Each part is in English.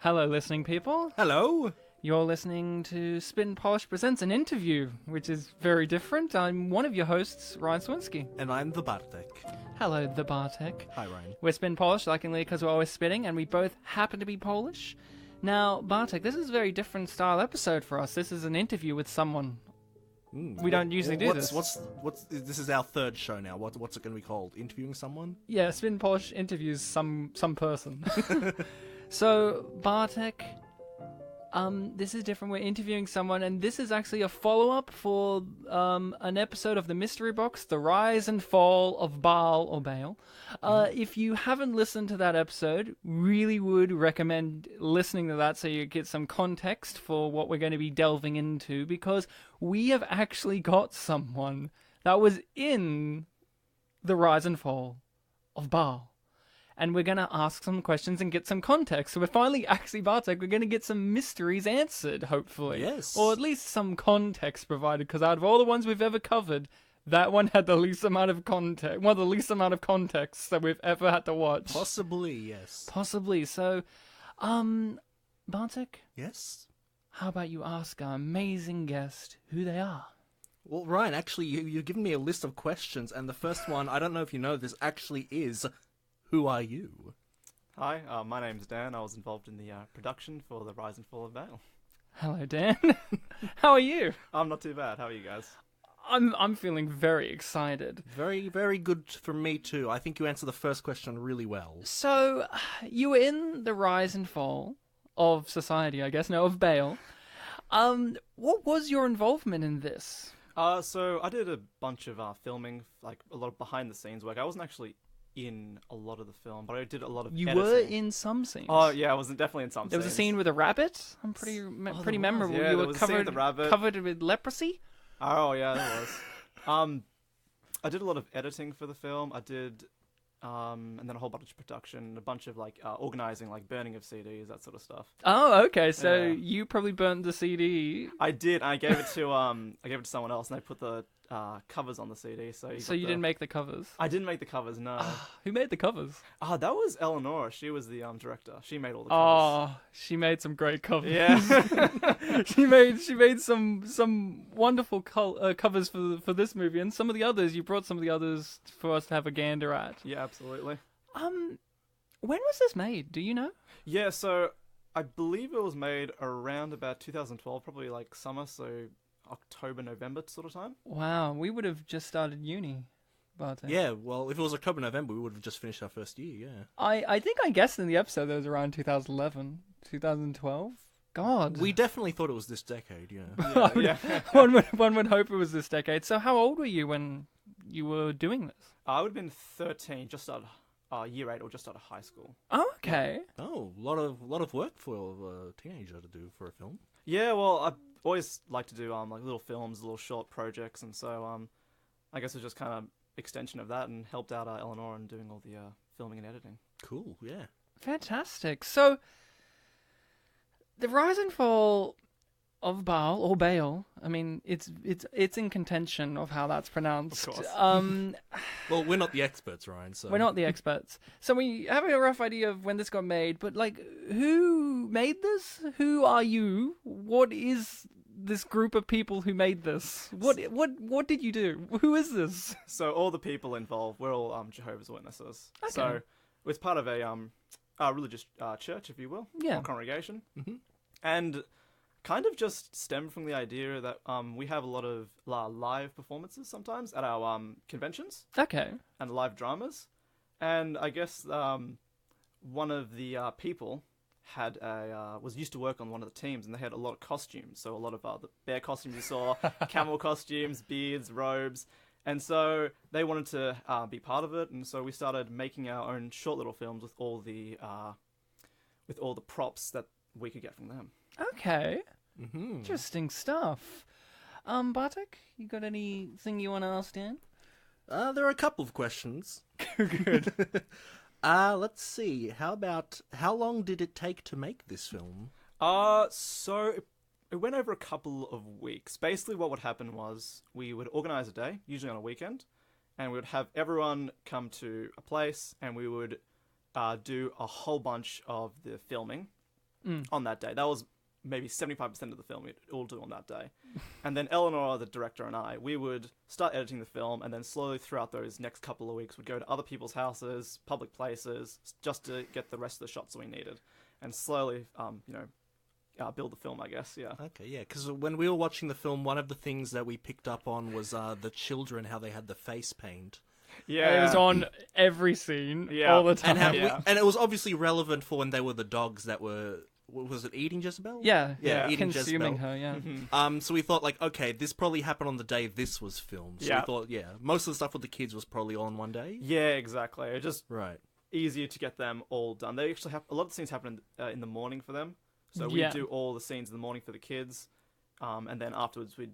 Hello, listening people. Hello. You're listening to Spin Polish Presents an Interview, which is very different. I'm one of your hosts, Ryan Swinski. And I'm the Bartek. Hello, the Bartek. Hi, Ryan. We're Spin Polish, likely because we're always spinning, and we both happen to be Polish. Now, Bartek, this is a very different style episode for us. This is an interview with someone. We don't usually do this. This is our third show now. What's it going to be called? Interviewing someone? Yeah, Spin Polish interviews some person. So, Bartek, this is different. We're interviewing someone, and this is actually a follow-up for an episode of the Mystery Box, The Rise and Fall of Baal or Baal. If you haven't listened to that episode, really would recommend listening to that so you get some context for what we're going to be delving into, because we have actually got someone that was in The Rise and Fall of Baal. And we're going to ask some questions and get some context. So we're finally, actually, Bartek, we're going to get some mysteries answered, hopefully. Yes. Or at least some context provided, because out of all the ones we've ever covered, that one had the least amount of context. One of the least amount of context that we've ever had to watch. Possibly, yes. Possibly. So, Bartek? Yes? How about you ask our amazing guest who they are? Well, Ryan, actually, you've given me a list of questions, and the first one, I don't know if you know this, actually is... Who are you? Hi, my name's Dan. I was involved in the production for The Rise and Fall of Baal. Hello, Dan. How are you? I'm not too bad. How are you guys? I'm feeling very excited. Very, very good for me too. I think you answered the first question really well. So, you were in the rise and fall of society, I guess, no, of Baal. What was your involvement in this? So I did a bunch of filming, like a lot of behind-the-scenes work. I wasn't actually in a lot of the film, but I did a lot of editing. You were in some scenes. Oh yeah, I was definitely in some scenes. There was a scene with a rabbit. I'm pretty memorable. Yeah, you there were was a scene with the rabbit. covered with leprosy. Oh yeah, there was. I did a lot of editing for the film. I did, and then a whole bunch of production, a bunch of organizing, like burning of CDs, that sort of stuff. Oh, okay. So Yeah. you probably burnt the CD. I did. I gave it to someone else, and they put the covers on the CD. So You didn't make the covers. I didn't make the covers. No. Who made the covers? That was Eleanor. She was the director. She made all the covers. Oh, she made some great covers. Yeah. she made some wonderful covers for this movie, and some of the others. You brought some of the others for us to have a gander at. Yeah, absolutely. When was this made? Do you know? Yeah, so I believe it was made around about 2012, probably like summer, so October, November sort of time. Wow, we would have just started uni. But Yeah, well, if it was October, November, we would have just finished our first year, yeah. I think I guessed in the episode that it was around 2011, 2012. God, We definitely thought it was this decade, yeah. Yeah. one would hope it was this decade. So how old were you when you were doing this? I would have been 13, just out of year 8 or just out of high school. Oh, okay. Oh, a lot of work for a teenager to do for a film. Yeah, well, I always like to do like little films, little short projects, and so I guess it was just kind of extension of that, and helped out Eleanor in doing all the filming and editing. Cool, yeah. Fantastic. So, the rise and fall of Baal or Baal. I mean, it's in contention of how that's pronounced. Of course. Well, we're not the experts, Ryan, so... We're not the experts, so we have a rough idea of when this got made. But who made this? Who are you? What is this group of people who made this? What did you do? Who is this? So all the people involved, we're all Jehovah's Witnesses. Okay. So it's part of a religious church, if you will, Yeah. or congregation, Mhm. and kind of just stemmed from the idea that we have a lot of live performances sometimes at our conventions Okay. and live dramas, and I guess one of the people had was used to work on one of the teams, and they had a lot of costumes. So a lot of the bear costumes you saw, camel costumes, beards, robes, and so they wanted to be part of it. And so we started making our own short little films with all the props that we could get from them. Okay. Mm-hmm. Interesting stuff. Bartek, you got anything you want to ask Dan? There are a couple of questions. Good. Let's see. How long did it take to make this film? So it went over a couple of weeks. Basically, what would happen was we would organize a day, usually on a weekend, and we would have everyone come to a place, and we would do a whole bunch of the filming. on that day. That was maybe 75% of the film we'd all do on that day. And then Eleanor, the director, and I, we would start editing the film, and then slowly throughout those next couple of weeks, we'd go to other people's houses, public places, just to get the rest of the shots we needed. And slowly, build the film, I guess, yeah. Okay, yeah, because when we were watching the film, one of the things that we picked up on was the children, how they had the face paint. Yeah. It was on every scene Yeah. all the time. And, how Yeah. and it was obviously relevant for when they were the dogs that were... Was it eating Jezebel? Yeah, eating consuming Jezebel. her, yeah. So we thought, like, okay, this probably happened on the day this was filmed. So Yeah. we thought, most of the stuff with the kids was probably all in one day. Yeah, exactly. It just Right. easier to get them all done. They actually have a lot of scenes happen in the morning for them. So we Yeah. do all the scenes in the morning for the kids, and then afterwards we'd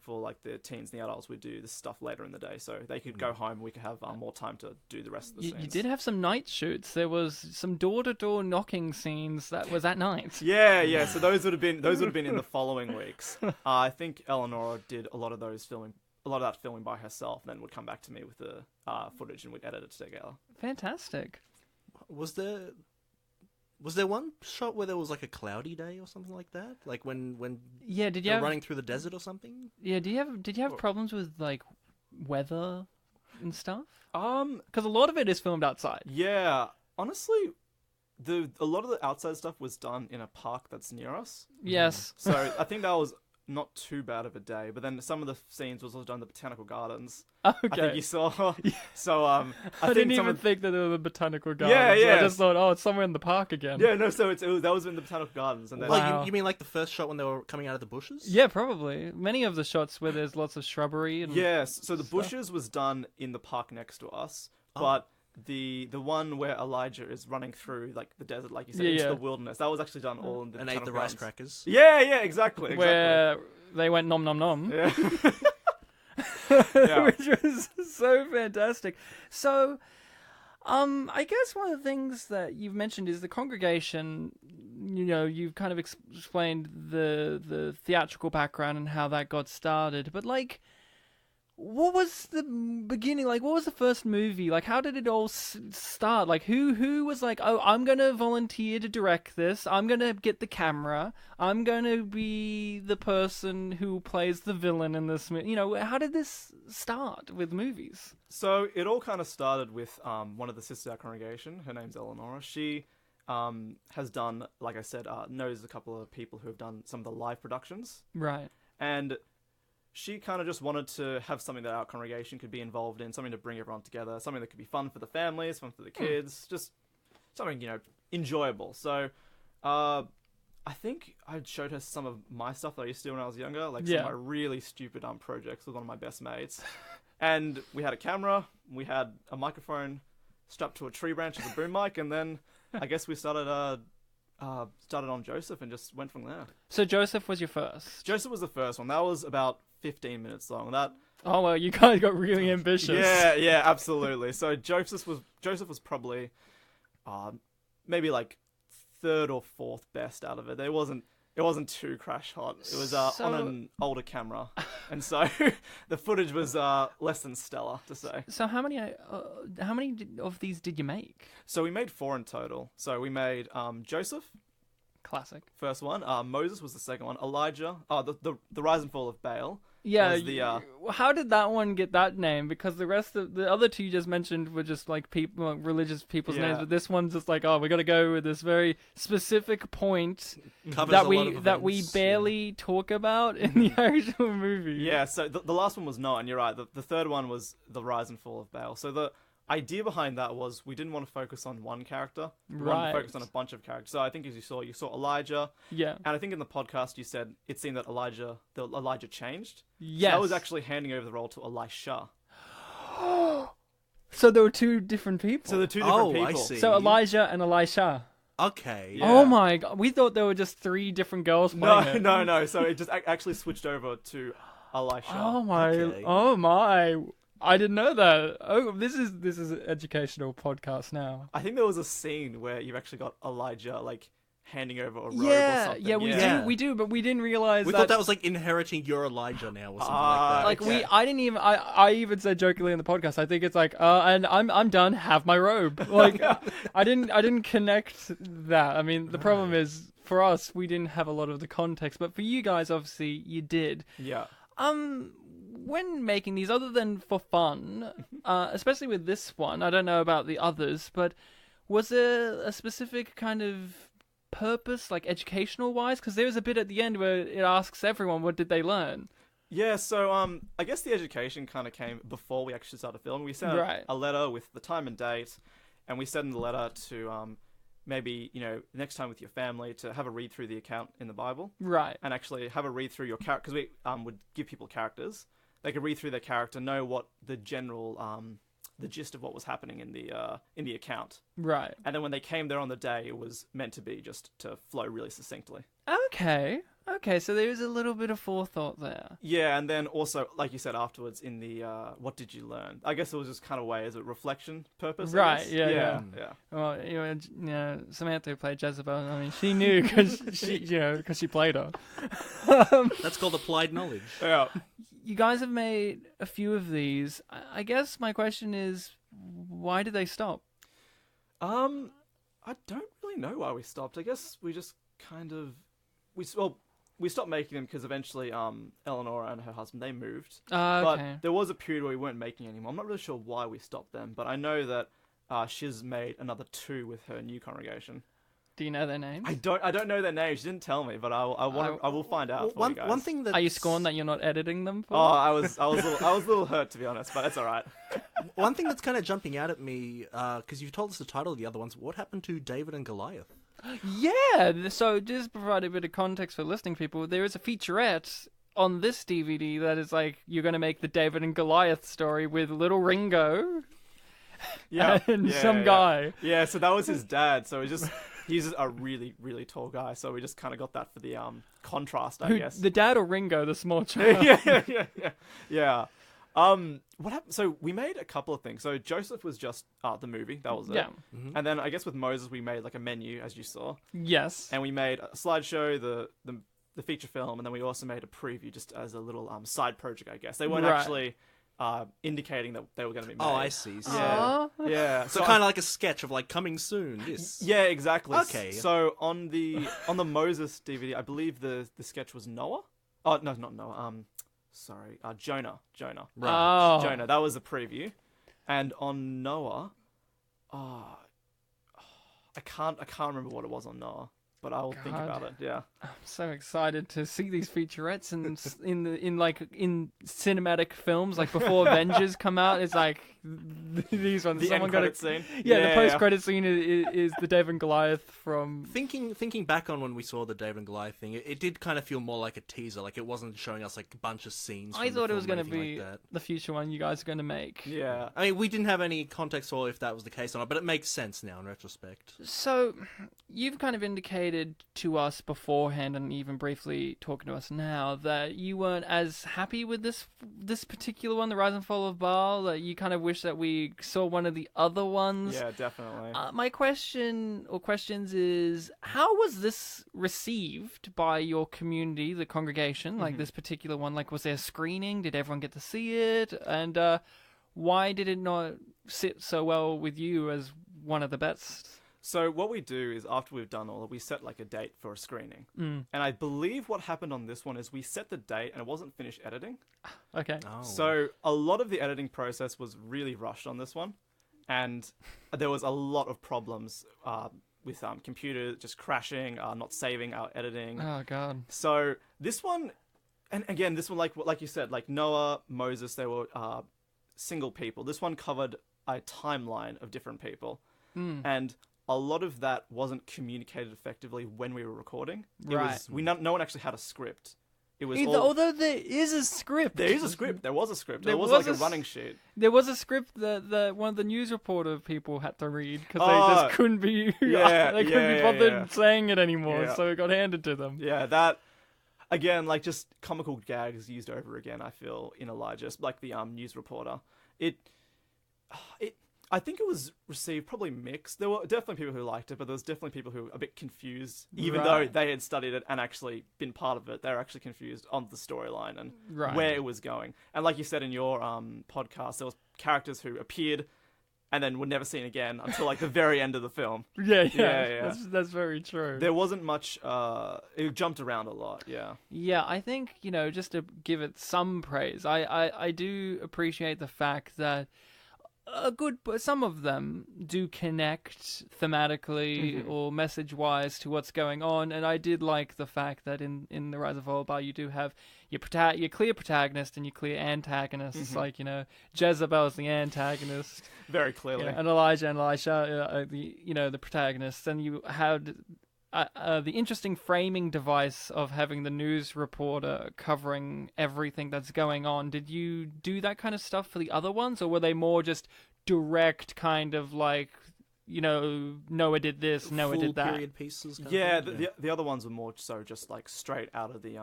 for like the teens and the adults, we'd do this stuff later in the day, so they could go home and we could have more time to do the rest of the scenes. You did have some night shoots. There was some door-to-door knocking scenes that was at night. Yeah. So those would have been in the following weeks. I think Eleanor did a lot of that filming by herself, and then would come back to me with the footage, and we'd edit it together. Fantastic. Was there one shot where there was like a cloudy day or something like that? Like when Yeah, did you they're have running through the desert or something? Yeah, did you have problems with like weather and stuff? Um, Because a lot of it is filmed outside. yeah. Honestly, a lot of the outside stuff was done in a park that's near us. Yes. So I think that was not too bad of a day. But then some of the scenes was also done in the botanical gardens. Okay. I think you saw. So I think didn't some even of- think that it was the botanical gardens. Yeah. I just thought, oh, it's somewhere in the park again. Yeah, no. So that was in the botanical gardens, and then Wow. Like you mean like the first shot when they were coming out of the bushes? Yeah, probably. Many of the shots where there's lots of shrubbery and yes. So the stuff. bushes was done in the park next to us, but the one where Elijah is running through like the desert, like you said, into Yeah. the wilderness, that was actually done all in the And ate the botanical rice gardens. crackers. Yeah, exactly. where they went nom nom nom. Yeah. Yeah. Which was so fantastic. So, I guess one of the things that you've mentioned is the congregation. You know, you've kind of explained the theatrical background and how that got started. But like, what was the beginning? Like, what was the first movie? Like, how did it all start? Like, who was like, oh, I'm gonna volunteer to direct this. I'm gonna get the camera. I'm gonna be the person who plays the villain in this movie. You know, how did this start with movies? So it all kind of started with one of the sisters of our congregation. Her name's Eleanor. She has done, like I said, knows a couple of people who have done some of the live productions. Right. And she kind of just wanted to have something that our congregation could be involved in, something to bring everyone together, something that could be fun for the families, fun for the kids, just something, enjoyable. So I think I showed her some of my stuff that I used to do when I was younger, like some of my really stupid projects with one of my best mates. And we had a camera, we had a microphone strapped to a tree branch as a boom mic, and then I guess we started on Joseph and just went from there. So Joseph was your first. Joseph was the first one. That was about 15 minutes long. Oh well, you guys got really ambitious. Yeah, absolutely. So Joseph was probably maybe like third or fourth best out of it. It wasn't too crash hot. It was on an older camera, and so the footage was less than stellar, to say. So how many of these did you make? So we made 4 in total. So we made Joseph, Classic. first one. Moses was the second one. Elijah, the rise and fall of Baal. Yeah. Was the, how did that one get that name? Because the rest of the other two you just mentioned were just like people, religious people's Yeah. names, but this one's just like, oh, we got to go with this very specific point Covers that a we lot of that we events, barely talk about in the actual movie. Yeah, so the last one was not, and you're right. The third one was the rise and fall of Baal. So the idea behind that was we didn't want to focus on one character. We wanted to focus on a bunch of characters. So I think as you saw Elijah. Yeah. And I think in the podcast you said it seemed that Elijah changed. Yes. So I was actually handing over the role to Elisha. So there were two different people. So the two different people. I see. So Elijah and Elisha. Okay. Yeah. Oh my god, we thought there were just 3 different girls playing it. No. So it just actually switched over to Elisha. Oh my! Okay. Oh my! I didn't know that. Oh, this is an educational podcast now. I think there was a scene where you've actually got Elijah like handing over a robe or Yeah, something. yeah, we do, but we didn't realize We that. thought that was like inheriting your Elijah now or something Ah, like that. like okay. I didn't even. I even said jokingly in the podcast. I think it's like, and I'm done. Have my robe. Like I didn't connect that. I mean, the problem is for us, we didn't have a lot of the context, but for you guys, obviously, you did. Yeah. When making these, other than for fun, especially with this one, I don't know about the others, but was there a specific kind of purpose, like educational-wise? Because there's a bit at the end where it asks everyone, what did they learn? Yeah, so I guess the education kind of came before we actually started filming. We sent Right. a letter with the time and date, and we said in the letter to maybe, next time with your family to have a read through the account in the Bible. Right. And actually have a read through your character, because we would give people characters. They could read through their character, know what the general, the gist of what was happening in the account. Right. And then when they came there on the day, it was meant to be just to flow really succinctly. Okay, so there was a little bit of forethought there. Yeah, and then also, like you said afterwards, in the what did you learn? I guess it was just kind of way as a reflection purpose. I Right, guess. yeah. Well, Samantha who played Jezebel, I mean, she knew because she played her. That's called applied knowledge. Yeah. You guys have made a few of these. I guess my question is, why did they stop? I don't really know why we stopped. I guess we just kind of we stopped making them because eventually Eleanor and her husband, they moved. Okay. But there was a period where we weren't making anymore. I'm not really sure why we stopped them, but I know that Shiz made another 2 with her new congregation. Do you know their names? I don't know their names. She didn't tell me, but I will find out for you guys. One thing that Are you scorned that you're not editing them? For? Oh, I was a little hurt, to be honest, but it's all right. one thing that's kind of jumping out at me, because you told us the title of the other ones. What happened to David and Goliath? Yeah, so just to provide a bit of context for listening people, there is a featurette on this DVD that is like, you're going to make the David and Goliath story with little Ringo and some guy. Yeah, so that was his dad, so he's a really, really tall guy, so we just kind of got that for the contrast, I guess. The dad or Ringo, the small child? Yeah. What happened? So we made a couple of things. So Joseph was just the movie. That was it. Yeah. Mm-hmm. And then I guess with Moses we made like a menu, as you saw. Yes. And we made a slideshow, the feature film, and then we also made a preview just as a little side project, I guess. They weren't actually indicating that they were going to be made. Oh, I see. Yeah. So kind of like a sketch of like coming soon. This. Yeah, exactly. Okay. So on the Moses DVD, I believe the sketch was Noah. Oh no, not Noah. Sorry, Jonah. Right. Oh. Jonah. That was a preview, and on Noah, I can't remember what it was on Noah, but I will think about it. Yeah. I'm so excited to see these featurettes and in cinematic films, like before Avengers come out. It's like these ones. The end credit scene. Yeah, the post-credit scene is the David and Goliath from. Thinking back on when we saw the David and Goliath thing, it did kind of feel more like a teaser. Like it wasn't showing us like a bunch of scenes. I thought it was going to be be the future one you guys are going to make. Yeah. I mean, we didn't have any context for if that was the case or not, but it makes sense now in retrospect. So, you've kind of indicated to us beforehand, and even briefly talking to us now, that you weren't as happy with this particular one, the Rise and Fall of Baal. That you kind of wish that we saw one of the other ones. Yeah, definitely. My questions is, how was this received by your community, the congregation? Like this particular one, like was there a screening? Did everyone get to see it? And why did it not sit so well with you as one of the best? So what we do is after we've done all, we set like a date for a screening. And I believe what happened on this one is we set the date and it wasn't finished editing. Okay. Oh. So a lot of the editing process was really rushed on this one. And there was a lot of problems with computers just crashing, not saving our editing. Oh, God. So this one, and again, this one, like you said, like Noah, Moses, they were single people. This one covered a timeline of different people. And a lot of that wasn't communicated effectively when we were recording. No one actually had a script. It was although there is a script. There is a script. There was a script. There was like a running sheet. There was a script that one of the news reporter people had to read because they just couldn't be be bothered saying it anymore. Yeah. So it got handed to them. Yeah, that again, like just comical gags used over again. I feel in Elijah, like the news reporter. I think it was received probably mixed. There were definitely people who liked it, but there was definitely people who were a bit confused, even though they had studied it and actually been part of it. They were actually confused on the storyline and where it was going. And like you said in your podcast, there was characters who appeared and then were never seen again until like the very end of the film. Yeah. That's very true. There wasn't much. It jumped around a lot. Yeah. Yeah, I think, just to give it some praise, I do appreciate the fact that some of them do connect thematically or message-wise to what's going on, and I did like the fact that in The Rise of Baal, you do have your clear protagonist and your clear antagonist. It's like, Jezebel is the antagonist. Very clearly. And Elijah and Elisha, the protagonists, and you had the interesting framing device of having the news reporter covering everything that's going on. Did you do that kind of stuff for the other ones, or were they more just direct kind of like, Noah did this, Noah did that? Full period pieces? Yeah, the other ones were more so just like straight out of the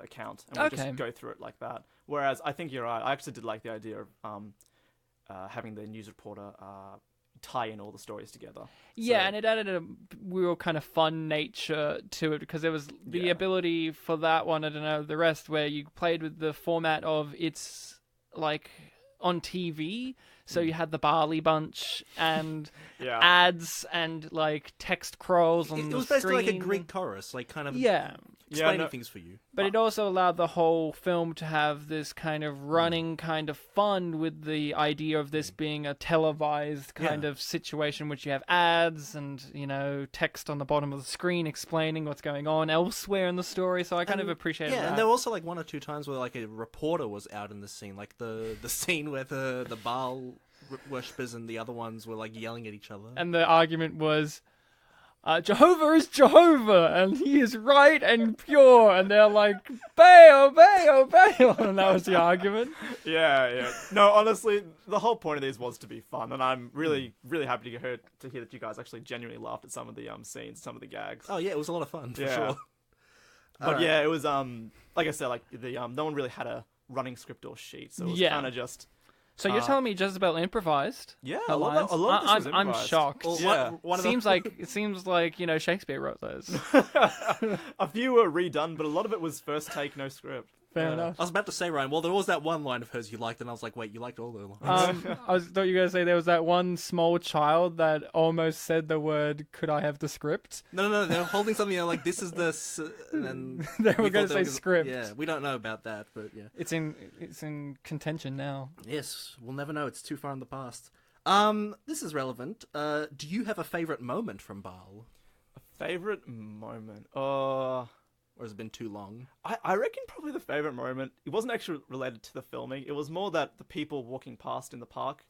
account, and we just go through it like that. Whereas I think you're right. I actually did like the idea of having the news reporter tie in all the stories together. Yeah, and it added a real kind of fun nature to it, because there was the ability for that one, I don't know, the rest, where you played with the format of it's like on TV, so you had the Barley Bunch and ads and like text crawls on the screen. It was basically like a Greek chorus, like kind of explaining things for you. But it also allowed the whole film to have this kind of running kind of fun with the idea of this being a televised kind of situation, which you have ads and, text on the bottom of the screen explaining what's going on elsewhere in the story. So I kind of appreciated that. Yeah, and there were also like one or two times where like a reporter was out in the scene, like the scene where the Baal worshippers and the other ones were like yelling at each other. And the argument was, Jehovah is Jehovah, and he is right and pure, and they're like, Baal, Baal, Baal, and that was the argument. Yeah. No, honestly, the whole point of these was to be fun, and I'm really, really happy to hear that you guys actually genuinely laughed at some of the scenes, some of the gags. Oh yeah, it was a lot of fun, for sure. But yeah, it was, like I said, like the no one really had a running script or sheet, so it was kind of just... So you're telling me Jezebel improvised? Yeah, a lot of this was improvised. I'm shocked. Well, It seems like Shakespeare wrote those. A few were redone, but a lot of it was first take, no script. Fair enough. I was about to say, Ryan, there was that one line of hers you liked, and I was like, wait, you liked all the lines. I thought you were going to say there was that one small child that almost said the word, could I have the script? No, they were holding something, like, this is the... And they were going to say script. Yeah, we don't know about that, but yeah. It's in contention now. Yes, we'll never know, it's too far in the past. This is relevant. Do you have a favourite moment from Baal? A favourite moment? Or has it been too long? I reckon probably the favourite moment, it wasn't actually related to the filming. It was more that the people walking past in the park,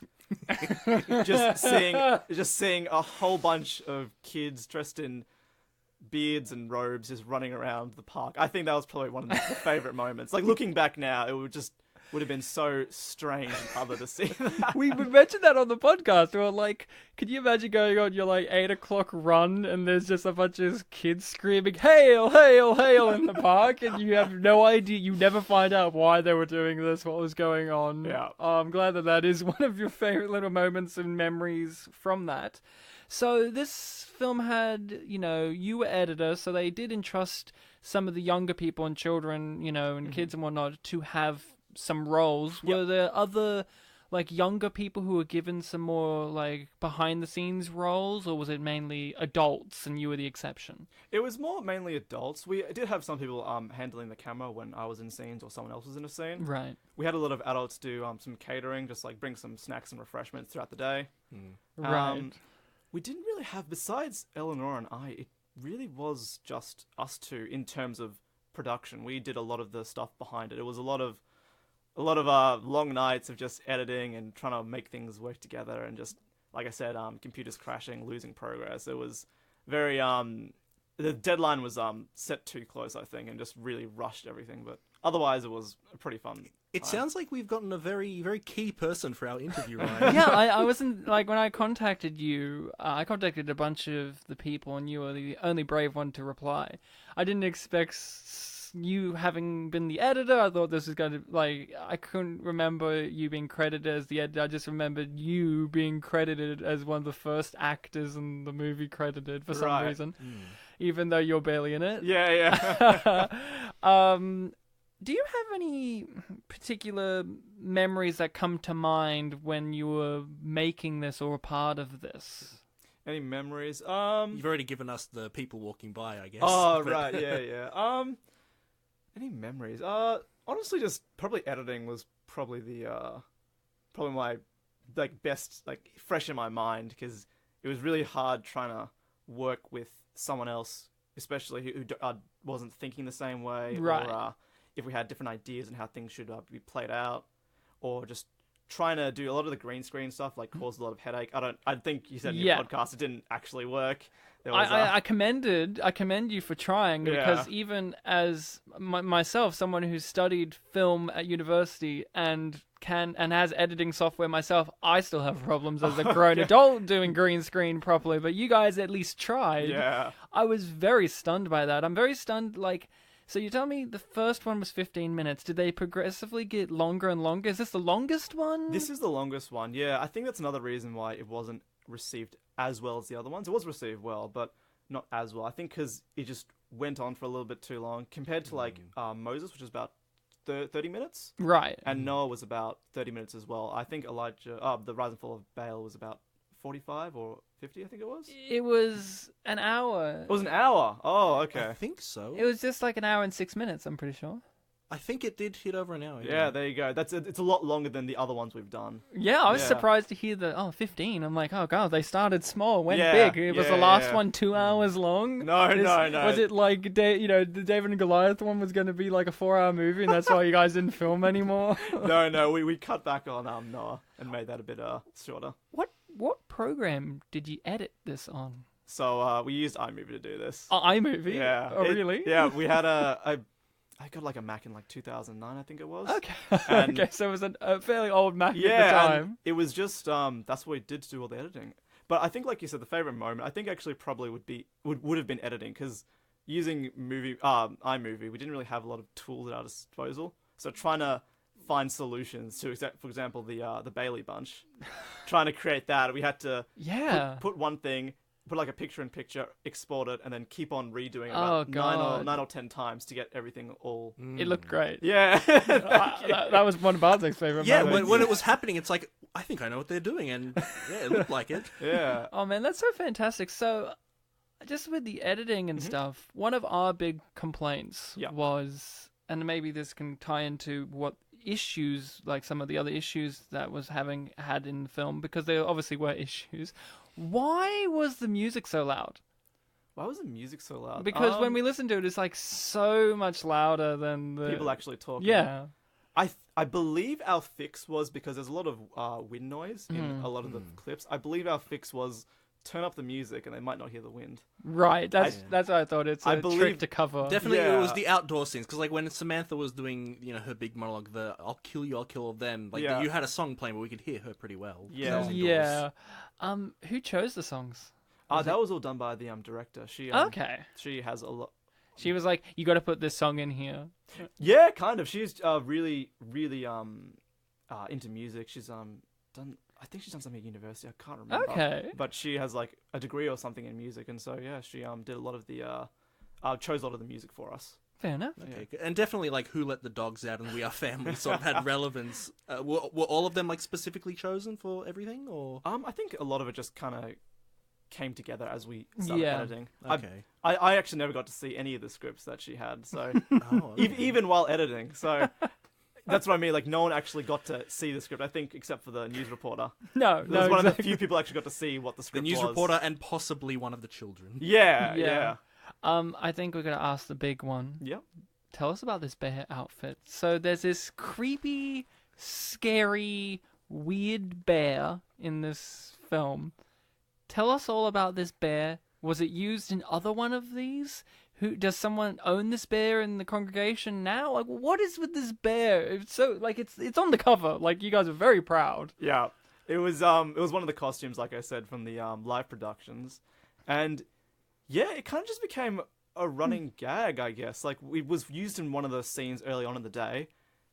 just seeing a whole bunch of kids dressed in beards and robes just running around the park. I think that was probably one of the favourite moments. Like, looking back now, it would have been so strange and other to see that. We mentioned that on the podcast. We were like, could you imagine going on your like 8 o'clock run and there's just a bunch of kids screaming, hail, hail, hail in the park, and you have no idea, you never find out why they were doing this, what was going on. Yeah. I'm glad that is one of your favourite little moments and memories from that. So this film had, you were editor, so they did entrust some of the younger people and children, and kids and whatnot to have some roles. Yep. Were there other like younger people who were given some more like behind the scenes roles, or was it mainly adults and you were the exception? It was more mainly adults. We did have some people handling the camera when I was in scenes or someone else was in a scene. Right. We had a lot of adults do some catering, just like bring some snacks and refreshments throughout the day. Right. We didn't really have, besides Eleanor and I, it really was just us two in terms of production. We did a lot of the stuff behind it. It was a lot of long nights of just editing and trying to make things work together, and just, like I said, computers crashing, losing progress. It was very, the deadline was set too close, I think, and just really rushed everything. But otherwise, it was a pretty fun. It sounds like we've gotten a very, very key person for our interview, Ryan. Yeah, I wasn't, like, when I contacted you, I contacted a bunch of the people, and you were the only brave one to reply. I didn't expect you having been the editor. I thought this was going to, like, I couldn't remember you being credited as the editor. I just remembered you being credited as one of the first actors in the movie credited for some reason, even though you're barely in it. Yeah. Do you have any particular memories that come to mind when you were making this or a part of this? Any memories? You've already given us the people walking by, I guess. Oh, but- right, yeah. Any memories? Honestly, just probably editing was probably probably my best fresh in my mind, because it was really hard trying to work with someone else, especially who wasn't thinking the same way, Right. or if we had different ideas on how things should be played out, or just trying to do a lot of the green screen stuff caused a lot of headache. I think you said in your podcast it didn't actually work. There was, I commend you for trying, because even as myself, someone who studied film at university and has editing software myself, I still have problems as a grown adult doing green screen properly, but you guys at least tried. Yeah. I was very stunned by that. I'm very stunned, so you tell me the first one was 15 minutes. Did they progressively get longer and longer? Is this the longest one? This is the longest one, yeah. I think that's another reason why it wasn't received as well as the other ones. It was received well, but not as well. I think because it just went on for a little bit too long, compared to Moses, which is about 30 minutes. Right. And Noah was about 30 minutes as well. I think the Rise and Fall of Baal was about 45 or 50, I think it was. It was an hour. It was an hour. Oh, okay. I think so. It was just like an hour and 6 minutes, I'm pretty sure. I think it did hit over an hour. Yeah, there you go. It's a lot longer than the other ones we've done. Yeah, I was Yeah. surprised to hear that, 15. I'm like, oh, God, they started small, went Yeah, big. It was yeah, the last yeah. one 2 hours long. No. Was it like, the David and Goliath one was going to be like a 4-hour movie, and that's why you guys didn't film anymore? No. We cut back on Noah and made that a bit shorter. What program did you edit this on? So we used iMovie to do this. iMovie? Yeah. Oh, really? Yeah, we had I got a Mac in 2009, I think it was. Okay. And- Okay, so it was a fairly old Mac at the Yeah, time. and it was just that's what we did to do all the editing. But I think, like you said, the favorite moment I think actually probably would have been editing, because using iMovie, we didn't really have a lot of tools at our disposal. So trying to find solutions to, for example, the Bailey bunch, trying to create that, we had to put one thing, put a picture-in-picture, export it, and then keep on redoing it about nine or 10 times to get everything all. It looked great. Yeah, that was one of Bartek's favorite Yeah, moments. when it was happening, it's like, I think I know what they're doing, and yeah, it looked like it. Yeah. Oh man, that's so fantastic. So, just with the editing and stuff, one of our big complaints was, and maybe this can tie into what issues, like some of the other issues that was had in the film, because there obviously were issues. Why was the music so loud? Why was the music so loud? Because when we listen to it, it's like so much louder than the people actually talking. Yeah. I believe our fix was, because there's a lot of wind noise in a lot of the clips. I believe our fix was turn up the music and they might not hear the wind. Right. That's what I thought. It's a trick to cover. Definitely, Yeah. it was the outdoor scenes, because when Samantha was doing her big monologue, the "I'll kill you, I'll kill them," you had a song playing, but we could hear her pretty well. Yeah. That was indoors. Yeah. Who chose the songs? That was all done by the director. She Okay. She has a lot. She was like, "You got to put this song in here." Yeah, kind of. She's really into music. She's done. I think she's done something at university. I can't remember. Okay. But she has a degree or something in music, and so yeah, she did a lot of the chose a lot of the music for us. Fair enough. Okay, and definitely Who Let the Dogs Out and We Are Family sort of had relevance. Were all of them specifically chosen for everything, or? I think a lot of it just kind of came together as we started Yeah. editing. Okay. I actually never got to see any of the scripts that she had, so Oh, okay. even while editing. So that's what I mean. No one actually got to see the script. I think except for the news reporter. No, It was no. one of the exactly. few people actually got to see what the The script news was. reporter and possibly one of the children. Yeah, Yeah. yeah. I think we're gonna ask the big one. Yeah. Tell us about this bear outfit. So there's this creepy, scary, weird bear in this film. Tell us all about this bear. Was it used in other one of these? Does someone own this bear in the congregation now? Like, what is with this bear? It's so it's on the cover. Like, you guys are very proud. Yeah. It was one of the costumes, like I said, from the live productions. And yeah, it kind of just became a running gag, I guess. It was used in one of the scenes early on in the day,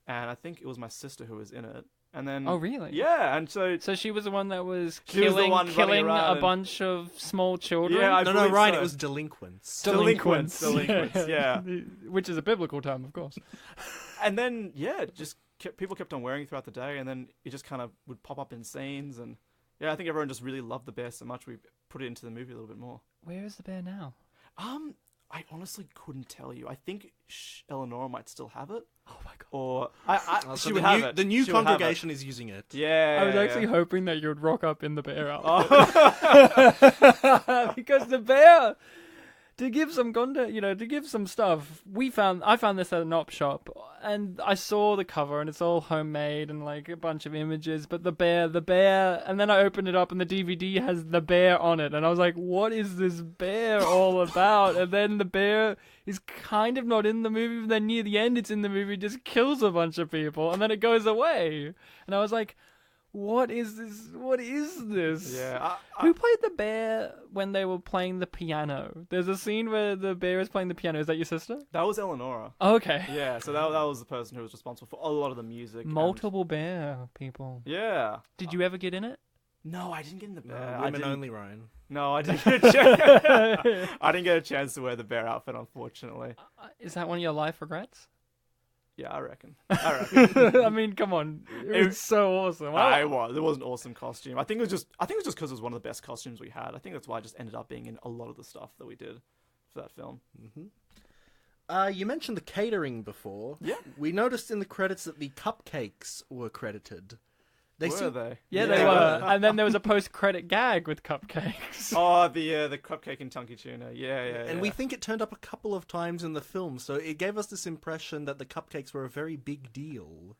and I think it was my sister who was in it. And then Oh, really? Yeah, and so So she was the one that was She was the killing, one running killing around a and- bunch of small children. Yeah, I No, believe right. so. It was delinquents. Delinquents, yeah. Which is a biblical term, of course. And then, yeah, people kept on wearing it throughout the day, and then it just kind of would pop up in scenes, and yeah, I think everyone just really loved the bear so much we put it into the movie a little bit more. Where is the bear now? I honestly couldn't tell you. I think Eleanor might still have it. Oh my god. Or So she would have it. The new She would have congregation is using it. it. Yeah. I was actually yeah. hoping that you would rock up in the bear outfit. Oh. Because the bear, to give some content, to give some stuff, I found this at an op shop, and I saw the cover, and it's all homemade and like a bunch of images, but the bear, and then I opened it up, and the DVD has the bear on it, and I was like, what is this bear all about? And then the bear is kind of not in the movie, but then near the end it's in the movie, just kills a bunch of people, and then it goes away. And I was like, what is this? What is this? Yeah. Who played the bear when they were playing the piano? There's a scene where the bear is playing the piano. Is that your sister? That was Eleonora. Oh, okay. Yeah, so that was the person who was responsible for a lot of the music. and- Multiple bear people. Yeah. Did you ever get in it? No, I didn't get in the bear. No, I women didn't- only, Ryan. No, I didn't get a chance. I didn't get a chance to wear the bear outfit, unfortunately. Is that one of your life regrets? Yeah, I reckon. I mean, come on. It was so awesome. It was an awesome costume. I think it was just because it was one of the best costumes we had. I think that's why I just ended up being in a lot of the stuff that we did for that film. You mentioned the catering before. Yeah. We noticed in the credits that the cupcakes were credited. Were they? Yeah, they were. And then there was a post-credit gag with Cupcakes. Oh, the cupcake and chunky tuna. Yeah. And we think it turned up a couple of times in the film, so it gave us this impression that the cupcakes were a very big deal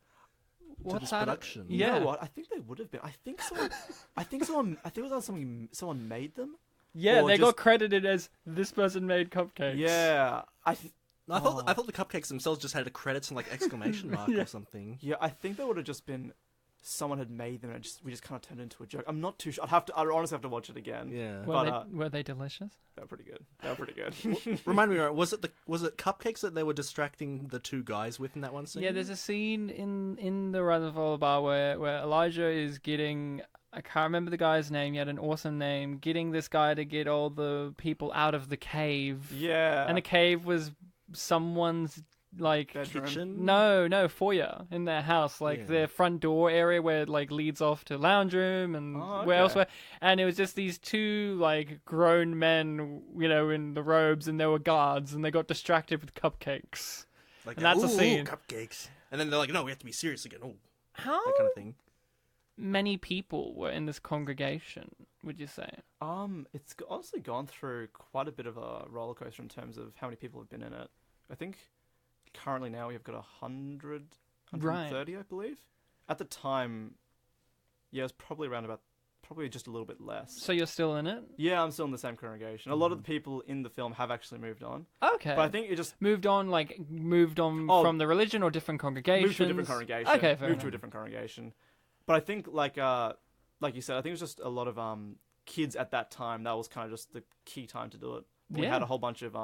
to this production. You Yeah. know what? I think they would have been. I think it was someone made them. Yeah, Or they got just- credited as this person made Cupcakes. Yeah. I thought the cupcakes themselves just had a credits and like exclamation mark or something. Yeah, I think they would have just been someone had made them and we just kind of turned it into a joke. I'm not too sure. I'd honestly have to watch it again. Yeah. Were they delicious? They're pretty good. Remind me, Ryan, was it cupcakes that they were distracting the two guys with in that one scene? Yeah, there's a scene in the Rise and Fall of Baal where Elijah is getting, I can't remember the guy's name, he had an awesome name, getting this guy to get all the people out of the cave. Yeah. And the cave was someone's like Bedroom. kitchen. no foyer in their house, like Yeah. their front door area where it like leads off to lounge room and Oh, where okay. elsewhere. And it was just these two like grown men, in the robes, and they were guards, and they got distracted with cupcakes. Like, And that's a scene. Cupcakes. And then they're like, no, we have to be serious again. Oh, How that kind of thing. many people were in this congregation, would you say? It's honestly gone through quite a bit of a roller coaster in terms of how many people have been in it. I think currently now we've got 100, 130, I believe. At the time, yeah, it was probably probably just a little bit less. So you're still in it? Yeah, I'm still in the same congregation. A lot of the people in the film have actually moved on. Okay. But I think it just moved on Oh. from the religion or different congregations? moved to a different congregation. Okay, fair moved to a enough. different congregation. But I think, like you said, I think it was just a lot of kids at that time. That was kind of just the key time to do it. We Yeah. had a whole bunch of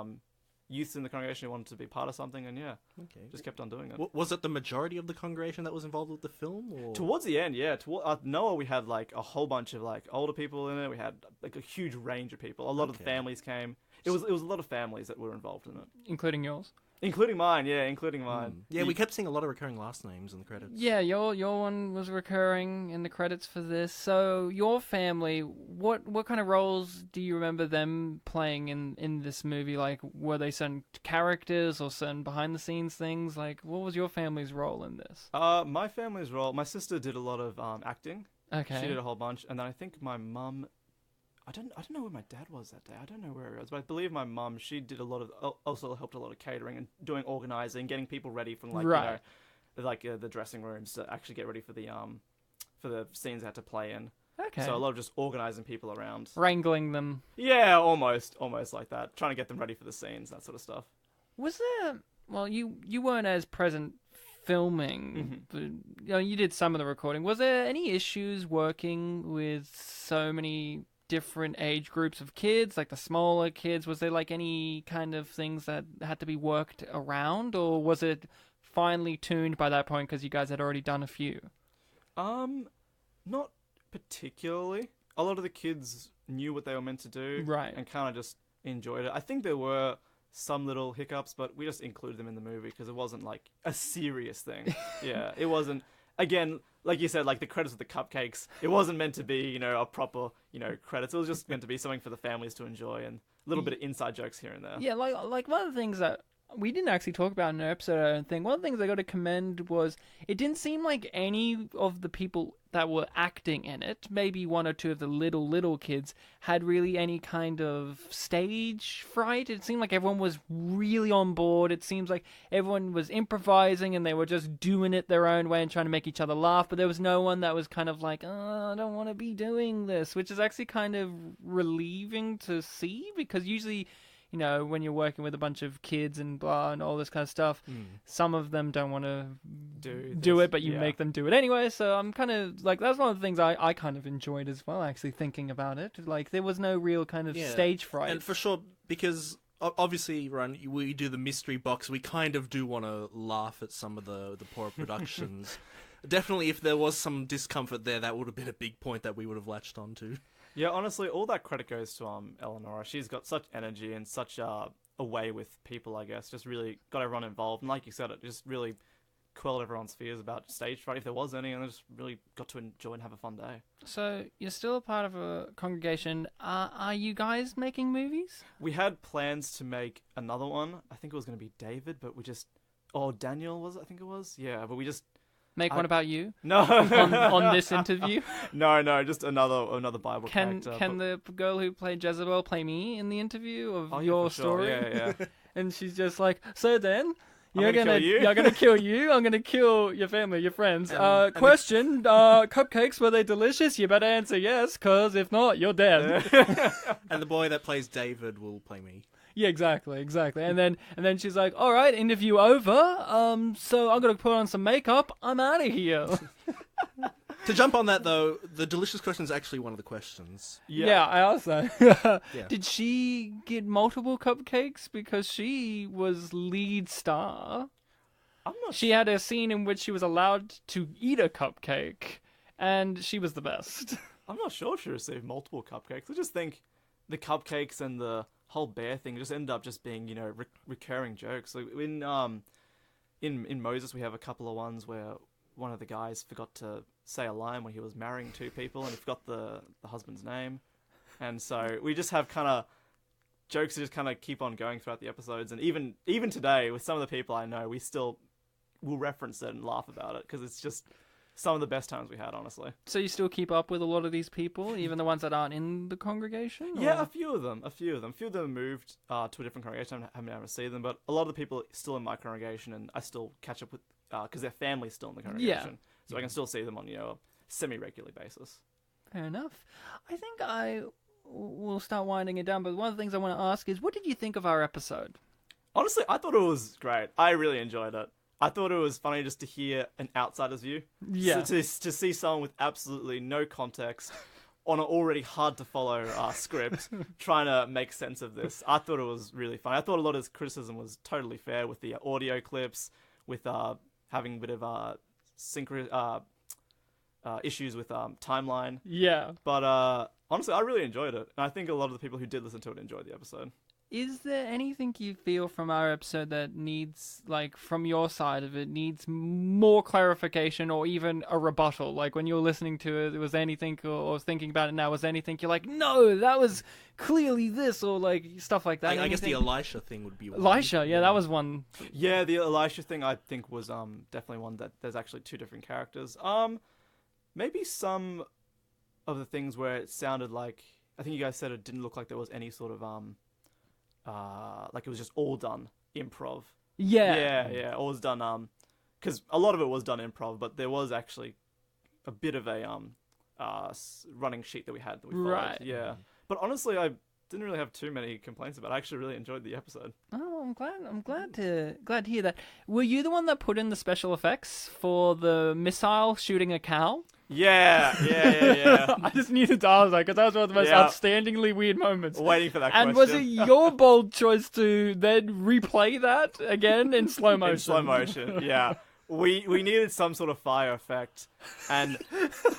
youths in the congregation who wanted to be part of something, and yeah, Okay. just kept on doing it. Was it the majority of the congregation that was involved with the film? Or? Towards the end, yeah. Noah, we had like a whole bunch of like older people in it. We had like a huge range of people. A lot of the Okay. families came. It was a lot of families that were involved in it, Including yours? including mine. Yeah, including mine. Yeah, we kept seeing a lot of recurring last names in the credits. Yeah, your one was recurring in the credits for this. So your family, what kind of roles do you remember them playing in this movie? Like, were they certain characters or certain behind the scenes things? Like, what was your family's role in this? My family's role. My sister did a lot of acting. Okay. She did a whole bunch, and then I think my mum. I don't know where my dad was that day. I don't know where he was, but I believe my mum. She did also helped a lot of catering and doing organizing, getting people ready from Right. the dressing rooms to actually get ready for the scenes they had to play in. Okay. So a lot of just organizing people around. Wrangling them. Yeah, almost like that. Trying to get them ready for the scenes, that sort of stuff. Was there? Well, you weren't as present filming, but you did some of the recording. Was there any issues working with so many different age groups of kids, like the smaller kids? Was there like any kind of things that had to be worked around, or was it finely tuned by that point because you guys had already done a few? Not particularly. A lot of the kids knew what they were meant to do, Right. and kind of just enjoyed it. I think there were some little hiccups, but we just included them in the movie because it wasn't like a serious thing. Yeah, it wasn't. Again, like you said, like the credits of the Cupcakes, it wasn't meant to be, a proper, credits. It was just meant to be something for the families to enjoy and a little bit of inside jokes here and there. Yeah, like one of the things that we didn't actually talk about in an episode, I don't think. One of the things I got to commend was it didn't seem like any of the people that were acting in it, maybe one or two of the little kids, had really any kind of stage fright. It seemed like everyone was really on board. It seems like everyone was improvising and they were just doing it their own way and trying to make each other laugh, but there was no one that was kind of like, oh, I don't want to be doing this, which is actually kind of relieving to see, because usually, when you're working with a bunch of kids and blah and all this kind of stuff, some of them don't want to do it, but you make them do it anyway. So I'm kind of like, that's one of the things I kind of enjoyed as well, actually, thinking about it. Like, there was no real kind of stage fright. And for sure, because obviously, Ron, we do the mystery box, we kind of do want to laugh at some of the poor productions. Definitely, if there was some discomfort there, that would have been a big point that we would have latched onto. Yeah, honestly, all that credit goes to Eleonora. She's got such energy and such a way with people, I guess. Just really got everyone involved. And like you said, it just really quelled everyone's fears about stage fright, if there was any, and they just really got to enjoy and have a fun day. So, you're still a part of a congregation. Are you guys making movies? We had plans to make another one. I think it was going to be David, but we just... Oh, Daniel was it? I think it was? Yeah, but we just... Make one about you? No. on this interview? No, just another Bible character. Can the girl who played Jezebel play me in the interview of your story? Sure. Yeah. And she's just like, so then, you're gonna kill you, I'm gonna kill your family, your friends. Question, cupcakes, were they delicious? You better answer yes, because if not, you're dead. And the boy that plays David will play me. Yeah, exactly. And then she's like, all right, interview over. So I'm going to put on some makeup. I'm out of here. To jump on that, though, the delicious question is actually one of the questions. Yeah, I also. Yeah. Did she get multiple cupcakes because she was lead star? She had a scene in which she was allowed to eat a cupcake, and she was the best. I'm not sure she received multiple cupcakes. I just think the cupcakes and the whole bear thing just ended up just being, recurring jokes. Like in Moses, we have a couple of ones where one of the guys forgot to say a line when he was marrying two people, and he forgot the husband's name, and so we just have kind of jokes that just kind of keep on going throughout the episodes. And even today, with some of the people I know, we still will reference it and laugh about it because it's just some of the best times we had, honestly. So you still keep up with a lot of these people, even the ones that aren't in the congregation? Yeah, a few of them. A few of them moved to a different congregation. I haven't been able to see them, but a lot of the people are still in my congregation, and I still catch up with, because their family's still in the congregation. Yeah. So I can still see them on, a semi-regular basis. Fair enough. I think I will start winding it down, but one of the things I want to ask is, what did you think of our episode? Honestly, I thought it was great. I really enjoyed it. I thought it was funny just to hear an outsider's view. Yeah. So to see someone with absolutely no context on an already hard-to-follow script trying to make sense of this. I thought it was really funny. I thought a lot of his criticism was totally fair with the audio clips, with having a bit of issues with timeline. Yeah. But honestly, I really enjoyed it. And I think a lot of the people who did listen to it enjoyed the episode. Is there anything you feel from our episode that needs, like, from your side of it, needs more clarification or even a rebuttal? Like, when you were listening to it, was anything, or thinking about it now, was anything you're like, no, that was clearly this, or, like, stuff like that? I guess the Elisha thing would be one. Elisha, yeah, that was one. Yeah, the Elisha thing, I think, was definitely one that there's actually two different characters. Maybe some of the things where it sounded like, I think you guys said it didn't look like there was any sort of, like it was just all done improv. Yeah, all was done, because a lot of it was done improv, but there was actually a bit of a running sheet that we had that we followed. Right. Yeah, but honestly, I didn't really have too many complaints about it. I actually really enjoyed the episode. Oh, I'm glad to hear that. Were you the one that put in the special effects for the missile shooting a cow? Yeah. I just needed to ask that because that was one of the most outstandingly weird moments. Waiting for that question. And was it your bold choice to then replay that again in slow motion? In slow motion, yeah. We needed some sort of fire effect, and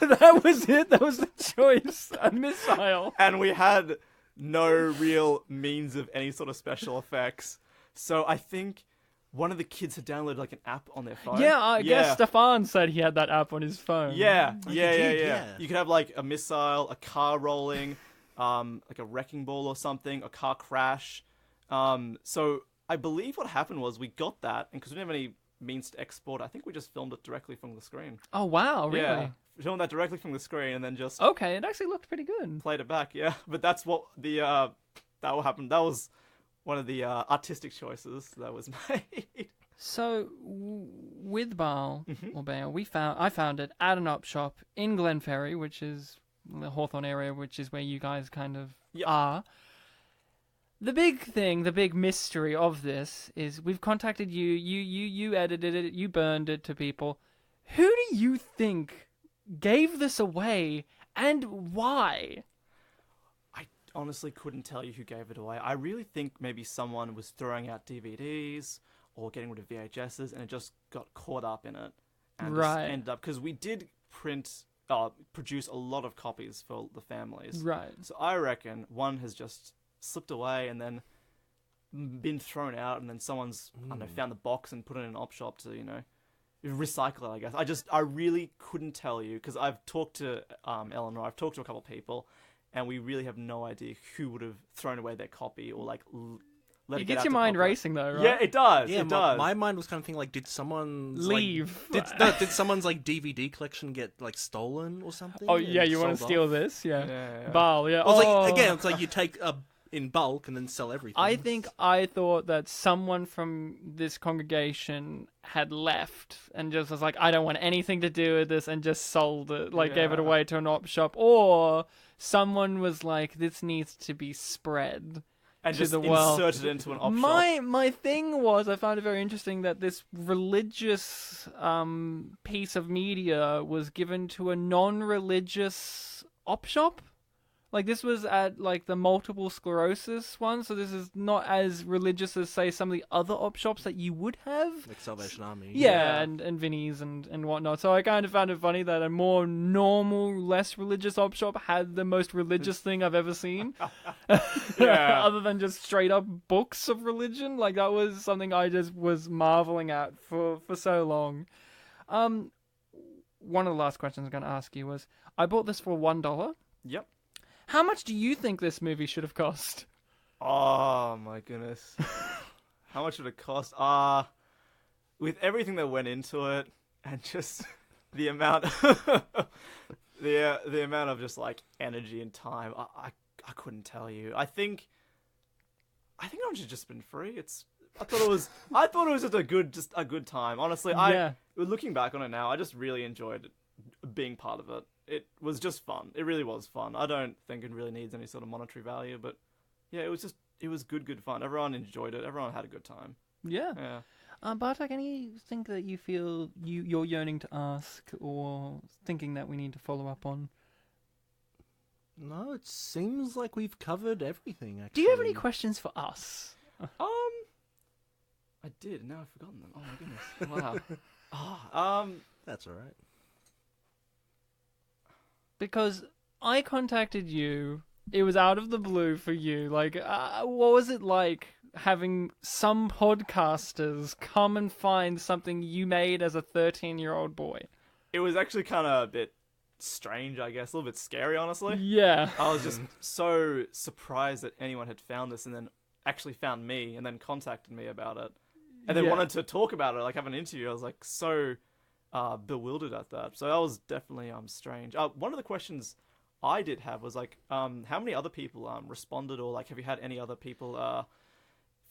that was it. That was the choice. A missile. And we had no real means of any sort of special effects. So I think one of the kids had downloaded like an app on their phone. Yeah, I guess Stefan said he had that app on his phone. Yeah. yeah. You could have like a missile, a car rolling, like a wrecking ball or something, a car crash. So I believe what happened was we got that, and because we didn't have any means to export, I think we just filmed it directly from the screen. Oh, wow, really? Yeah, filmed that directly from the screen and then just Okay, it actually looked pretty good. played it back. Yeah, but that's what that what happened. That was one of the artistic choices that was made. So, with Baal, or Baal, I found it at an op shop in Glenferrie, which is the Hawthorne area, which is where you guys kind of are. The big thing, the big mystery of this is we've contacted you, you edited it, you burned it to people. Who do you think gave this away, and why? I honestly couldn't tell you who gave it away. I really think maybe someone was throwing out DVDs or getting rid of VHSs, and it just got caught up in it, and just ended up, because we did produce a lot of copies for the families. Right. So I reckon one has just slipped away and then been thrown out, and then someone's I don't know, found the box and put it in an op shop to recycle it. I guess I really couldn't tell you, because I've talked to Eleanor, I've talked to a couple of people, and we really have no idea who would have thrown away their copy or like let It it get gets out your to mind public. racing though, right? Yeah, it does. Yeah, it does. my mind was kind of thinking like, did someone Leave. Did someone's like DVD collection get like stolen or something? Oh yeah, and you want to sold steal off? this? Yeah. Yeah. Baal, yeah. Well, it's Oh. like, again, it's like you take in bulk and then sell everything. I thought that someone from this congregation had left and just was like, I don't want anything to do with this, and just sold it, like gave it away to an op shop, or someone was like, this needs to be spread. And to just the world. inserted it into an op shop. My thing was, I found it very interesting that this religious piece of media was given to a non-religious op shop. Like, this was at, like, the multiple sclerosis one, so this is not as religious as, say, some of the other op shops that you would have. like Salvation Army. Yeah, and Vinnie's and whatnot. So I kind of found it funny that a more normal, less religious op shop had the most religious thing I've ever seen. Yeah. Other than just straight up books of religion. Like, that was something I just was marveling at for so long. One of the last questions I'm going to ask you was, I bought this for $1. Yep. How much do you think this movie should have cost? Oh my goodness. How much would it cost? With everything that went into it, and just the amount the amount of just like energy and time, I couldn't tell you. I think it would have just been free. I thought it was just a good time. Honestly, looking back on it now, I just really enjoyed being part of it. It was just fun. It really was fun. I don't think it really needs any sort of monetary value, but yeah, it was good fun. Everyone enjoyed it. Everyone had a good time. Yeah. Yeah. Bartek, anything that you feel you're yearning to ask, or thinking that we need to follow up on? No, it seems like we've covered everything, actually. Do you have any questions for us? I did. Now I've forgotten them. Oh my goodness. Wow. That's all right. Because I contacted you, it was out of the blue for you. Like, what was it like having some podcasters come and find something you made as a 13-year-old boy? It was actually kind of a bit strange, I guess. A little bit scary, honestly. Yeah. I was just so surprised that anyone had found this and then actually found me and then contacted me about it. And then wanted to talk about it, like have an interview. I was like so bewildered at that. So that was definitely strange. One of the questions I did have was like, how many other people responded, or like have you had any other people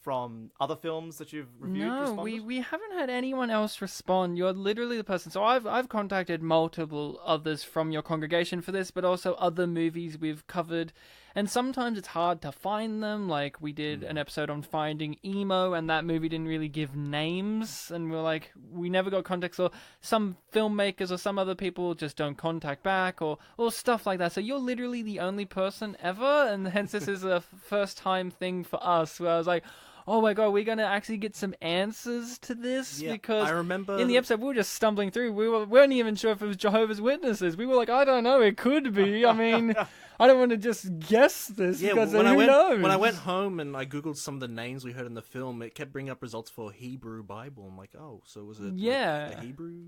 from other films that you've reviewed responded? we haven't had anyone else respond. You're literally the person. So I've contacted multiple others from your congregation for this, but also other movies we've covered. And sometimes it's hard to find them. Like, we did an episode on Finding Emo, and that movie didn't really give names. And we're like, we never got context. Or some filmmakers or some other people just don't contact back, or stuff like that. So you're literally the only person ever. And hence this is a first-time thing for us, where I was like, oh my god, we're gonna actually get some answers to this, Yeah, because I remember in the episode we were just stumbling through. We weren't even sure if it was Jehovah's Witnesses. We were like, I don't know, it could be. I mean, I don't want to just guess this because who knows? When I went home and I googled some of the names we heard in the film, it kept bringing up results for Hebrew Bible. I'm like, oh, so was it Yeah. a Hebrew?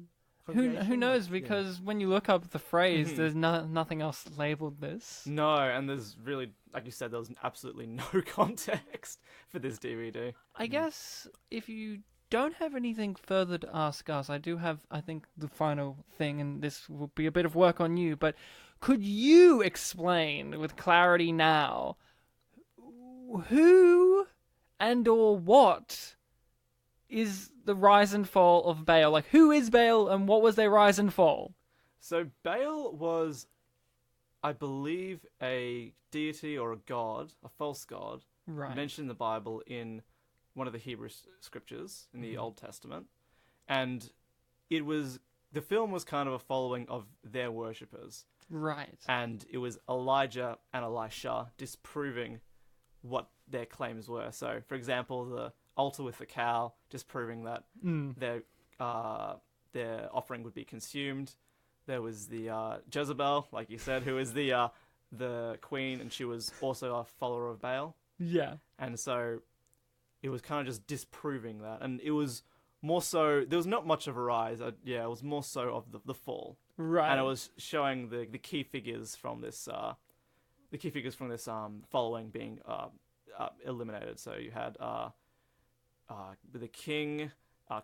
Who knows? Because when you look up the phrase, there's nothing else labeled this. No, and there's really, like you said, there was absolutely no context for this DVD. I guess if you don't have anything further to ask us, I do have, I think, the final thing, and this will be a bit of work on you, but could you explain with clarity now who and or what is the rise and fall of Baal? Like, who is Baal and what was their rise and fall? So Baal was, I believe, a deity or a god, a false god, mentioned in the Bible in one of the Hebrew scriptures in the Old Testament. And the film was kind of a following of their worshippers. Right. And it was Elijah and Elisha disproving what their claims were. So, for example, the altar with the cow, disproving that their offering would be consumed. There was the Jezebel, like you said, who is the queen, and she was also a follower of Baal. Yeah. And so it was kind of just disproving that. And it was more so, there was not much of a rise. It was more so of the fall. Right. And it was showing the key figures from this following being eliminated. So you had the king,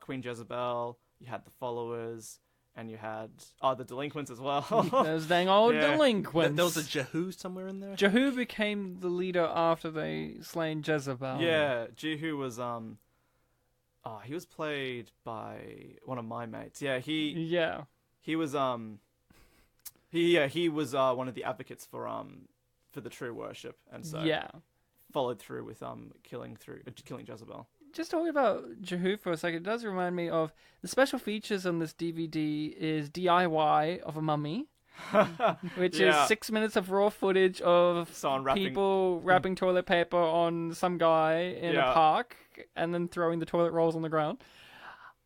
Queen Jezebel, you had the followers, and you had the delinquents as well. Those dang old Yeah. delinquents. There was a Jehu somewhere in there. Jehu became the leader after they slain Jezebel. Yeah, Jehu was he was played by one of my mates. Yeah, he was he was one of the advocates for the true worship, and so followed through with killing Jezebel. Just talking about Jehu for a second, it does remind me of the special features on this DVD is DIY of a mummy, which is 6 minutes of raw footage of people wrapping toilet paper on some guy in a park and then throwing the toilet rolls on the ground.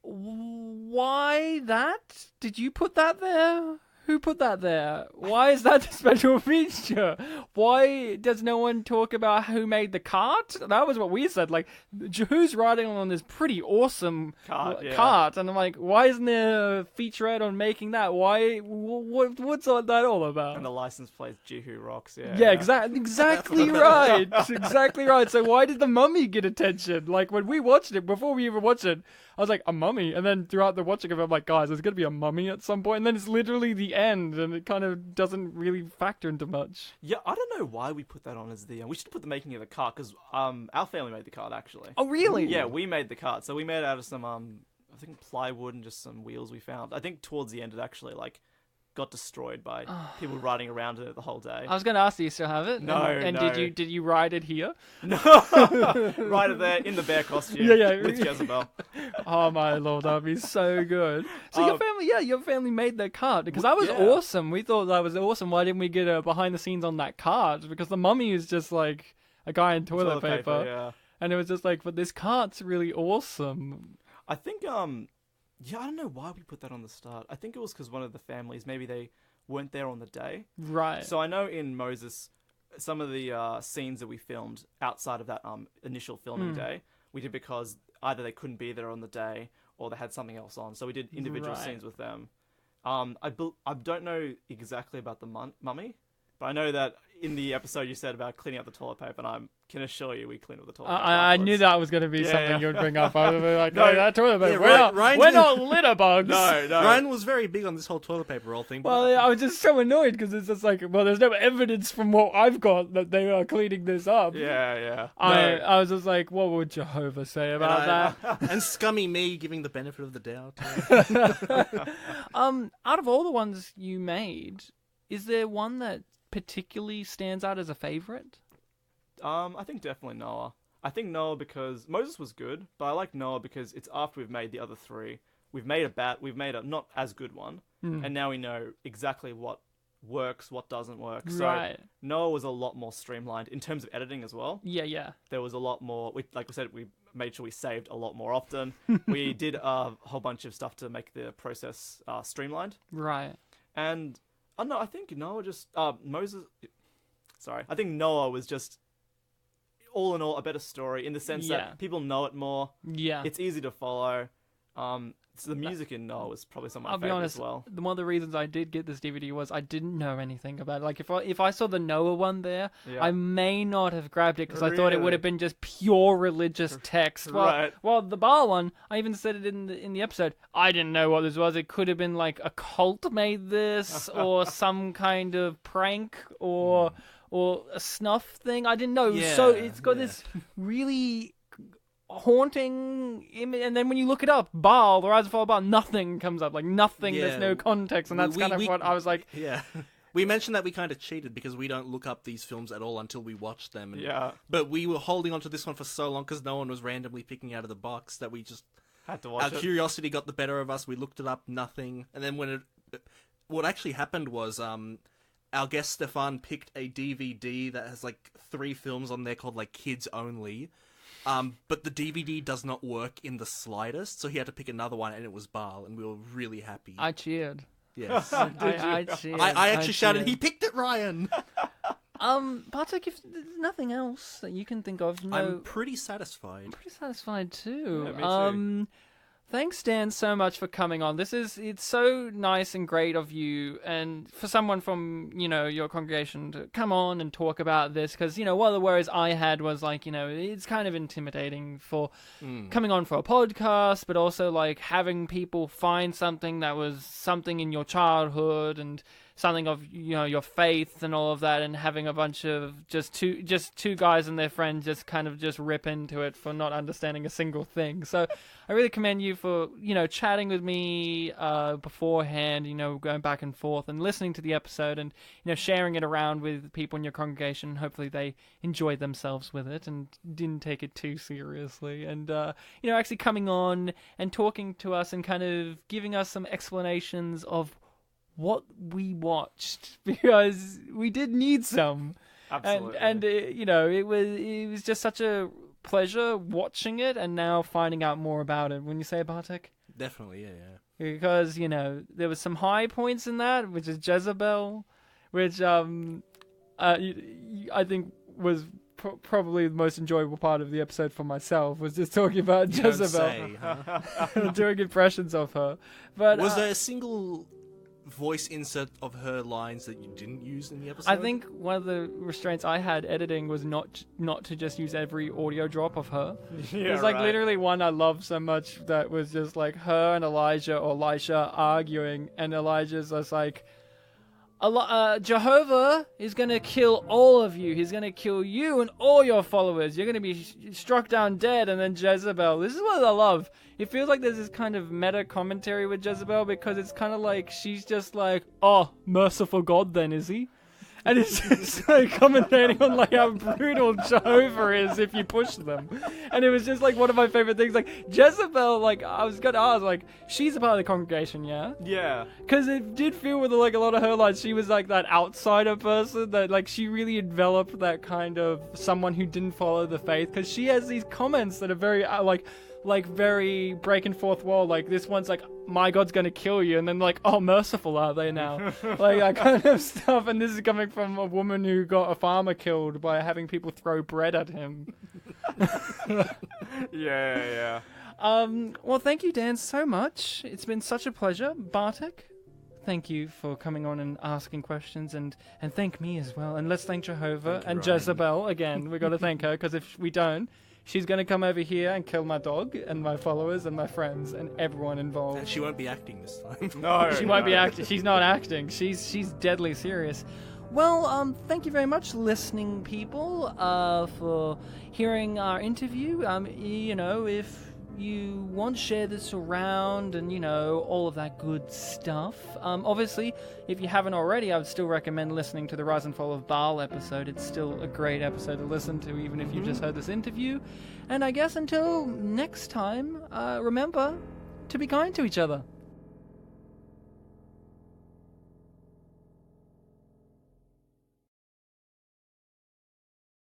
Why that? Did you put that there? Who put that there? Why is that a special feature? Why does no one talk about who made the cart? That was what we said. Like, Jehu's riding on this pretty awesome cart. And I'm like, why isn't there a featurette on making that? Why? What's all that all about? And the license plate Jehu rocks, Exactly right. Exactly right. So why did the mummy get attention? Like, when we watched it, before we even watched it, I was like, a mummy? And then throughout the watching of it, I'm like, guys, there's going to be a mummy at some point. And then it's literally the end, and it kind of doesn't really factor into much. Yeah, I don't know why we put that on as the... we should put the making of the cart, because our family made the cart, actually. Oh, really? Yeah, we made the cart. So we made it out of some, I think, plywood and just some wheels we found. I think towards the end it actually, got destroyed by people riding around in it the whole day. I was going to ask, do you still have it? No, and no. did you ride it here? No, right there in the bear costume. With Jezebel. Oh my lord, that'd be so good. So your family made that cart because that was awesome. We thought that was awesome. Why didn't we get a behind the scenes on that cart? Because the mummy is just like a guy in toilet paper, and it was just like, but this cart's really awesome. I think I don't know why we put that on the start. I think it was because one of the families, maybe they weren't there on the day. Right. So I know in Moses, some of the scenes that we filmed outside of that initial filming day, we did because either they couldn't be there on the day or they had something else on. So we did individual scenes with them. I don't know exactly about the mummy, but I know that in the episode you said about cleaning up the toilet paper, and I can assure you we cleaned up the toilet paper. I knew that was going to be something you would bring up. I was like, no, that toilet paper. Yeah, we're not litter bugs. No. Ryan was very big on this whole toilet paper roll thing. Well, I was just so annoyed because it's just like, well, there's no evidence from what I've got that they are cleaning this up. Yeah. I was just like, what would Jehovah say about that? And scummy me giving the benefit of the doubt. Out of all the ones you made, is there one that particularly stands out as a favorite? I think definitely Noah. I think Noah because Moses was good, but I like Noah because it's after we've made the other three. We've made a not as good one, and now we know exactly what works, what doesn't work. So Right. Noah was a lot more streamlined in terms of editing as well. Yeah. There was a lot more. Like we said, we made sure we saved a lot more often. We did a whole bunch of stuff to make the process streamlined. Right. And I don't know. I think Noah just Moses. Sorry, I think Noah was just all in all a better story in the sense that people know it more. Yeah. It's easy to follow. So the music in Noah was probably some of my I'll be favorites honest, as well. one of the reasons I did get this DVD was I didn't know anything about it. Like, if I saw the Noah one there, Yeah. I may not have grabbed it because I thought it would have been just pure religious text. Right. Well, the Baal one, I even said it in the episode, I didn't know what this was. It could have been like a cult made this, or some kind of prank, or a snuff thing. I didn't know. So it's got this really haunting image, and then when you look it up, Baal, the Rise and Fall of Baal, nothing comes up, like nothing. There's no context, and that's kind of what I was like. Yeah, we mentioned that we kind of cheated because we don't look up these films at all until we watch them. And, but we were holding on to this one for so long because no one was randomly picking out of the box that we just had to watch our curiosity got the better of us. We looked it up, nothing, and then what actually happened was our guest Stefan picked a DVD that has like 3 films on there called like Kids Only. But the DVD does not work in the slightest, so he had to pick another one, and it was Baal, and we were really happy. I cheered. Yes. I cheered. I actually shouted, "He picked it, Ryan!" Bartek, if there's nothing else that you can think of, I'm pretty satisfied. I'm pretty satisfied too. Yeah, me too. Thanks, Dan, so much for coming on. It's so nice and great of you, and for someone from, your congregation to come on and talk about this, because, one of the worries I had was, like, it's kind of intimidating for coming on for a podcast, but also, like, having people find something that was something in your childhood and something of, your faith and all of that, and having a bunch of just two guys and their friend just kind of just rip into it for not understanding a single thing. So I really commend you for, chatting with me beforehand, going back and forth and listening to the episode and, sharing it around with people in your congregation. Hopefully they enjoyed themselves with it and didn't take it too seriously. And, actually coming on and talking to us and kind of giving us some explanations of what we watched, because we did need some. Absolutely. And it was just such a pleasure watching it and now finding out more about it. When you say Bartek? Definitely, yeah. Because, there was some high points in that, which is Jezebel, which I think was probably the most enjoyable part of the episode for myself, was just talking about Jezebel. Doing impressions of her. But was there a single voice insert of her lines that you didn't use in the episode? I think one of the restraints I had editing was not to just use every audio drop of her. There's literally one I love so much that was just like her and Elijah or Elisha arguing, and Elijah's just like, Jehovah is going to kill all of you. He's going to kill you and all your followers. You're going to be struck down dead. And then Jezebel. This is what I love. It feels like there's this kind of meta commentary with Jezebel, because it's kind of like she's just like, oh, merciful God then, is he? And it's just like commentating on like how brutal Jehovah is if you push them. And it was just like one of my favorite things. Like Jezebel, like I was gonna ask, like, she's a part of the congregation, yeah? Yeah. Because it did feel with like a lot of her lines, she was like that outsider person that like she really enveloped that kind of someone who didn't follow the faith. Because she has these comments that are very like very breaking fourth wall. Like this one's like, my God's gonna kill you, and then like, oh, merciful are they now? Like that kind of stuff. And this is coming from a woman who got a farmer killed by having people throw bread at him. Yeah. Well, thank you, Dan, so much. It's been such a pleasure. Bartek, thank you for coming on and asking questions, and thank me as well. And let's thank Jehovah and Ryan. Jezebel again. We've got to thank her, because if we don't, she's going to come over here and kill my dog and my followers and my friends and everyone involved. And she won't be acting this time. No, She won't be acting. She's not acting. She's deadly serious. Well, thank you very much, listening people, for hearing our interview. If you want, share this around and, all of that good stuff. Obviously, if you haven't already, I would still recommend listening to the Rise and Fall of Baal episode. It's still a great episode to listen to, even if you've just heard this interview. And I guess until next time, remember to be kind to each other.